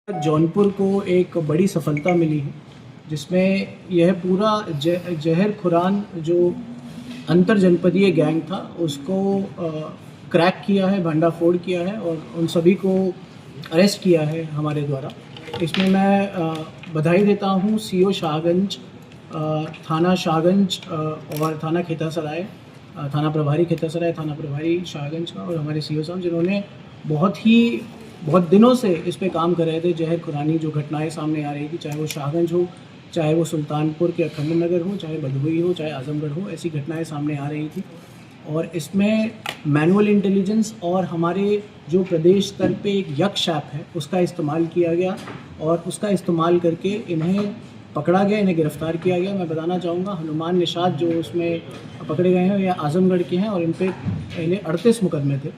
जौनपुर को एक बड़ी सफलता मिली है जिसमें यह पूरा जहर खुरान जो अंतर जनपदीय गैंग था उसको क्रैक किया है, भंडाफोड़ किया है और उन सभी को अरेस्ट किया है हमारे द्वारा। इसमें मैं बधाई देता हूँ सीओ शाहगंज, थाना शाहगंज और थाना खेतासराय, थाना प्रभारी खेतासराय, थाना प्रभारी शाहगंज का और हमारे सीओ साहब जिन्होंने बहुत दिनों से इस पे काम कर रहे थे। जहर खुरानी जो घटनाएं सामने आ रही थी, चाहे वो शाहगंज हो, चाहे वो सुल्तानपुर के अखंड नगर हो, चाहे भदोही हो, चाहे आजमगढ़ हो, ऐसी घटनाएं सामने आ रही थी। और इसमें मैनुअल इंटेलिजेंस और हमारे जो प्रदेश स्तर पे एक यक्ष ऐप है उसका इस्तेमाल किया गया और उसका इस्तेमाल करके इन्हें पकड़ा गया, इन्हें गिरफ्तार किया गया। मैं बताना चाहूँगा हनुमान निषाद जो उसमें पकड़े गए हैं यह आजमगढ़ के हैं और इन पे पहले 38 मुकदमे थे।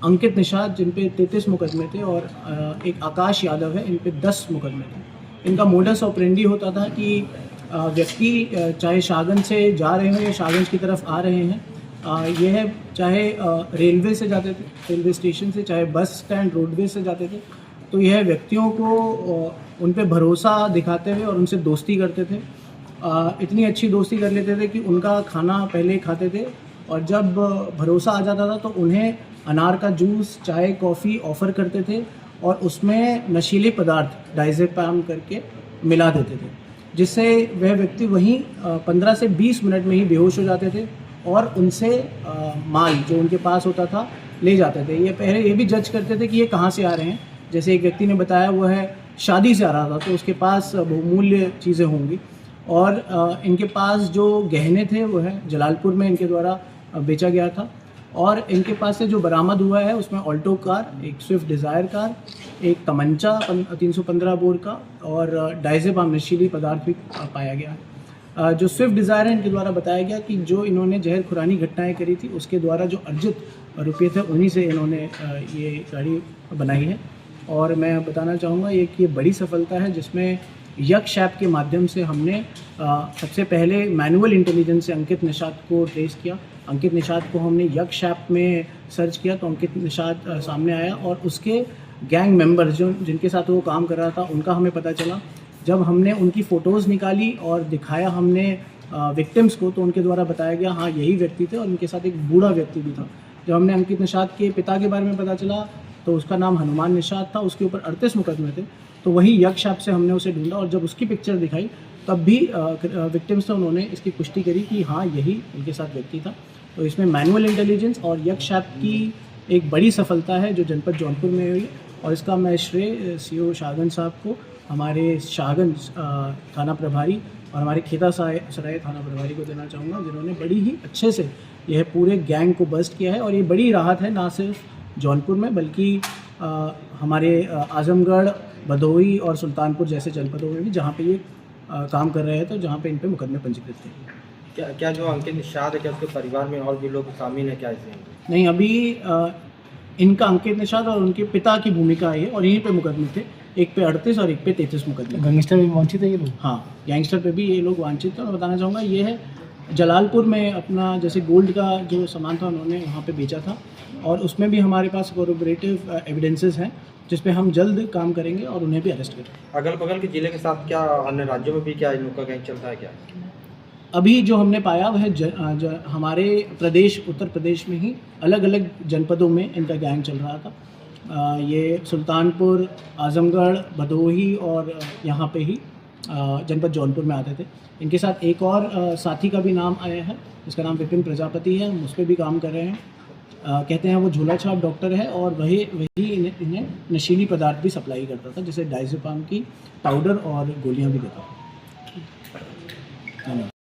अंकित निषाद जिन पे 33 मुकदमे थे और एक आकाश यादव है, इन पे 10 मुकदमे थे। इनका मोडस ऑपरेंडी होता था कि व्यक्ति चाहे शाहगंज से जा रहे हों या शाहगंज की तरफ आ रहे हैं, यह चाहे रेलवे से जाते थे, रेलवे स्टेशन से, चाहे बस स्टैंड रोडवेज से जाते थे, तो यह व्यक्तियों को उन पे भरोसा दिखाते हुए और उनसे दोस्ती करते थे। इतनी अच्छी दोस्ती कर लेते थे कि उनका खाना पहले खाते थे और जब भरोसा आ जाता था तो उन्हें अनार का जूस, चाय, कॉफ़ी ऑफ़र करते थे और उसमें नशीले पदार्थ डायज़ेपाम करके मिला देते थे, जिससे वह व्यक्ति वहीं 15 से 20 मिनट में ही बेहोश हो जाते थे और उनसे माल जो उनके पास होता था ले जाते थे। ये पहले ये भी जज करते थे कि ये कहाँ से आ रहे हैं। जैसे एक व्यक्ति ने बताया वो है शादी से आ रहा था तो उसके पास बहुमूल्य चीज़ें होंगी और इनके पास जो गहने थे वो है जलालपुर में इनके द्वारा बेचा गया था। और इनके पास से जो बरामद हुआ है उसमें ऑल्टो कार, एक स्विफ्ट डिज़ायर कार, एक तमंचा 315 बोर का और डायज़ेपाम नशीली पदार्थ भी पाया गया है। जो स्विफ्ट डिज़ायर है इनके द्वारा बताया गया कि जो इन्होंने जहर खुरानी घटनाएं करी थी उसके द्वारा जो अर्जित रुपये थे उन्हीं से इन्होंने ये गाड़ी बनाई है। और मैं बताना चाहूँगा ये बड़ी सफलता है जिसमें यक्ष ऐप के माध्यम से हमने सबसे पहले मैनुअल इंटेलिजेंस से अंकित निषाद को ट्रेस किया। अंकित निषाद को हमने यक्ष ऐप में सर्च किया तो अंकित निषाद सामने आया और उसके गैंग मेंबर्स जिनके साथ वो काम कर रहा था उनका हमें पता चला। जब हमने उनकी फ़ोटोज़ निकाली और दिखाया हमने विक्टिम्स को तो उनके द्वारा बताया गया हाँ यही व्यक्ति थे और उनके साथ एक बूढ़ा व्यक्ति भी था। जब हमने अंकित निषाद के पिता के बारे में पता चला तो उसका नाम हनुमान निषाद था, उसके ऊपर 38 मुकदमे थे। तो वही यक्ष ऐप से हमने उसे ढूंढा और जब उसकी पिक्चर दिखाई तब भी विक्टिम्स से उन्होंने इसकी पुष्टि करी कि हाँ यही उनके साथ व्यक्ति था। तो इसमें मैनुअल इंटेलिजेंस और यक्ष ऐप की एक बड़ी सफलता है जो जनपद जौनपुर में हुई और इसका मैं श्रेय सीओ शाहगंज साहब को, हमारे शाहगंज थाना प्रभारी और हमारे खेतासराय थाना प्रभारी को देना चाहूँगा जिन्होंने बड़ी ही अच्छे से यह पूरे गैंग को बस्ट किया है। और ये बड़ी राहत है ना सिर्फ जौनपुर में बल्कि हमारे आजमगढ़, भदोही और सुल्तानपुर जैसे जनपदों में भी जहाँ पे ये काम कर रहे हैं तो जहाँ पे इन पे मुकदमे पंजीकृत थे। क्या जो अंकित निषाद है क्या उसके परिवार में और भी लोग शामिल हैं क्या इसमें? नहीं, अभी इनका अंकित निषाद और उनके पिता की भूमिका है और यहीं पे मुकदमे थे, एक पे 38 और एक पे 33 मुकदमे। गैंगस्टर भी वांछित है ये लोग? हाँ, गैंगस्टर पे भी ये लोग वांछित थे। मैं बताना चाहूँगा ये है जलालपुर में अपना जैसे गोल्ड का जो सामान था उन्होंने वहाँ पे बेचा था और उसमें भी हमारे पास कोरोबरेटिव एविडेंसेस हैं जिस पे हम जल्द काम करेंगे और उन्हें भी अरेस्ट करेंगे। अगल बगल के ज़िले के साथ क्या अन्य राज्यों में भी क्या इन लोग का गैंग चलता है क्या? अभी जो हमने पाया वह हमारे प्रदेश उत्तर प्रदेश में ही अलग अलग जनपदों में इनका गैंग चल रहा था। ये सुल्तानपुर, आजमगढ़, भदोही और यहाँ पे ही जनपद जौनपुर में आते थे। इनके साथ एक और साथी का भी नाम आया है जिसका नाम विपिन प्रजापति है, हम उस पर भी काम कर रहे हैं। कहते हैं वो झोला छाप डॉक्टर है और वही इन्हें नशीली पदार्थ भी सप्लाई करता था जैसे डायज़ेपाम की पाउडर और गोलियां भी देता था।